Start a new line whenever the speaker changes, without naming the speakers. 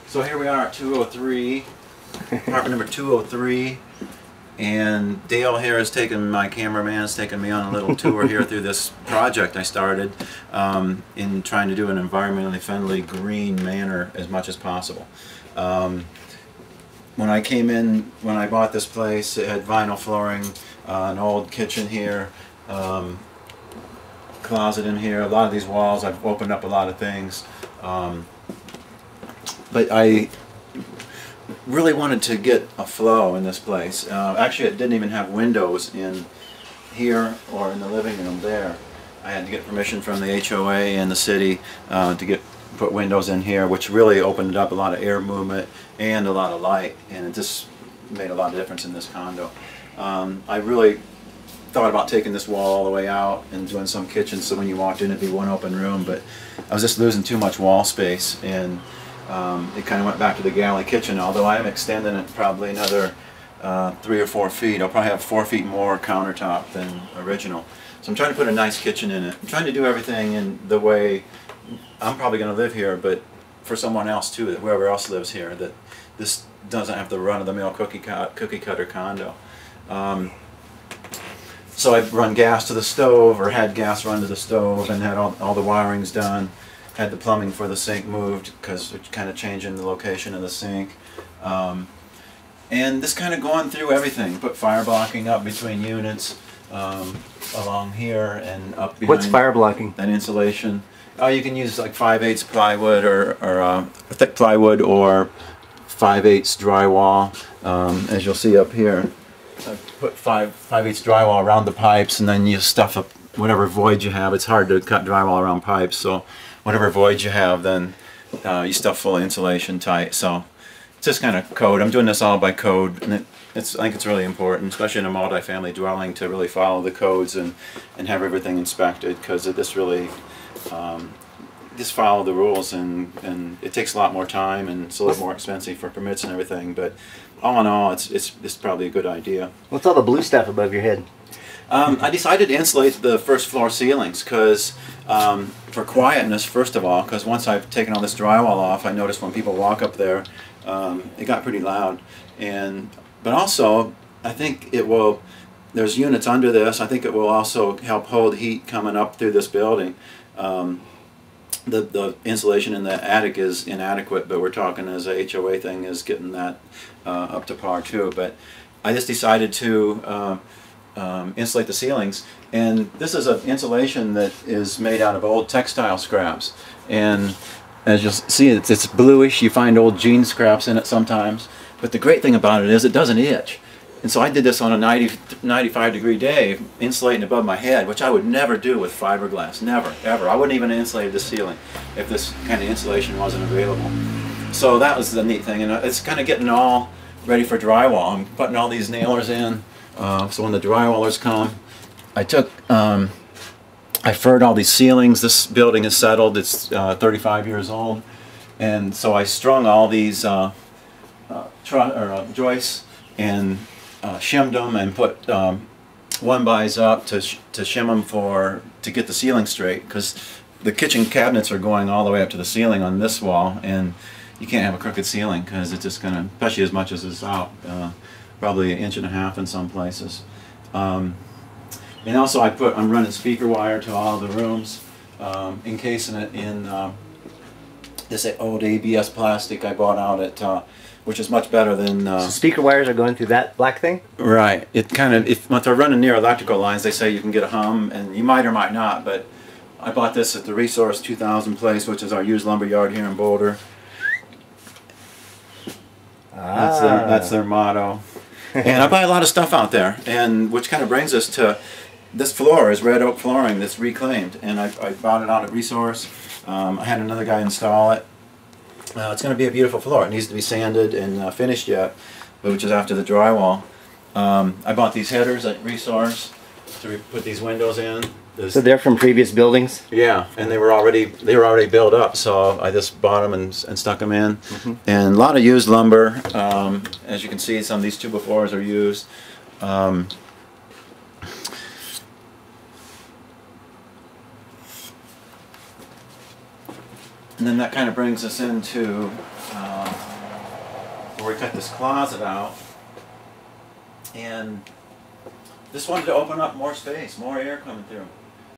So here we are at 203, apartment number 203, and Dale here has taken, my cameraman has taken me on a little tour here through this project I started in trying to do an environmentally friendly green manner as much as possible. When I came in, when I bought this place, it had vinyl flooring, an old kitchen here, closet in here, a lot of these walls, I've opened up a lot of things. But I really wanted to get a flow in this place. Actually, it didn't even have windows in here or in the living room there. I had to get permission from the HOA and the city to put windows in here, which really opened up a lot of air movement and a lot of light, and it just made a lot of difference in this condo. I really thought about taking this wall all the way out and doing some kitchen so when you walked in it'd be one open room, but I was just losing too much wall space, and it kind of went back to the galley kitchen, although I am extending it probably another 3 or 4 feet. I'll probably have 4 feet more countertop than original. So I'm trying to put a nice kitchen in it. I'm trying to do everything in the way I'm probably going to live here, but for someone else too, that whoever else lives here, that this doesn't have the run-of-the-mill cookie cutter condo. So I run gas to the stove, or had gas run to the stove, and had all the wirings done. Had the plumbing for the sink moved because we're kind of changing the location of the sink. And this kind of going through everything. Put fire blocking up between units along here and up behind.
What's fire blocking?
That insulation. Oh, you can use like 5/8 plywood or thick plywood or 5/8 drywall, as you'll see up here. I put 5/8 drywall around the pipes, and then you stuff up whatever void you have. It's hard to cut drywall around pipes, so whatever void you have, then you stuff full of insulation tight. So it's just kind of code. I'm doing this all by code, and I think it's really important, especially in a multi-family dwelling, to really follow the codes and have everything inspected, because this really just follow the rules, and it takes a lot more time, and it's a little more expensive for permits and everything, but all in all, it's probably a good idea.
What's all the blue stuff above your head?
I decided to insulate the first floor ceilings because for quietness, first of all, because once I've taken all this drywall off, I noticed when people walk up there, it got pretty loud. But also, I think it will, there's units under this, I think it will also help hold heat coming up through this building. The insulation in the attic is inadequate, but we're talking as a HOA thing is getting that up to par too. But I just decided to insulate the ceilings, and this is an insulation that is made out of old textile scraps, and as you'll see, it's bluish. You find old jean scraps in it sometimes, but the great thing about it is it doesn't itch. And so I did this on a 95-degree day, insulating above my head, which I would never do with fiberglass, never, ever. I wouldn't even have insulated the ceiling if this kind of insulation wasn't available. So that was the neat thing, and it's kind of getting all ready for drywall. I'm putting all these nailers in, so when the drywallers come, I furred all these ceilings. This building is settled, it's 35 years old, and so I strung all these joists and shimmed them and put 1-bys up to shim them to get the ceiling straight, because the kitchen cabinets are going all the way up to the ceiling on this wall, and you can't have a crooked ceiling because it's just going to, especially as much as it's out, probably 1.5 inches in some places. And also I'm running speaker wire to all the rooms, encasing it in this old ABS plastic I bought out at which is much better than...
So speaker wires are going through that black thing?
Right. It kind of, if they're running near electrical lines, they say you can get a hum, and you might or might not, but I bought this at the Resource 2000 place, which is our used lumber yard here in Boulder. That's their motto. And I buy a lot of stuff out there, and which kind of brings us to this floor is red oak flooring that's reclaimed, and I bought it out at Resource. I had another guy install it. It's going to be a beautiful floor. It needs to be sanded and finished yet, which is after the drywall. I bought these headers at Resource to put these windows in.
So they're from previous buildings?
Yeah, and they were already built up, so I just bought them and stuck them in. Mm-hmm. And a lot of used lumber. As you can see, some of these 2x4s are used. And then that kind of brings us into where we cut this closet out, and just wanted to open up more space, more air coming through.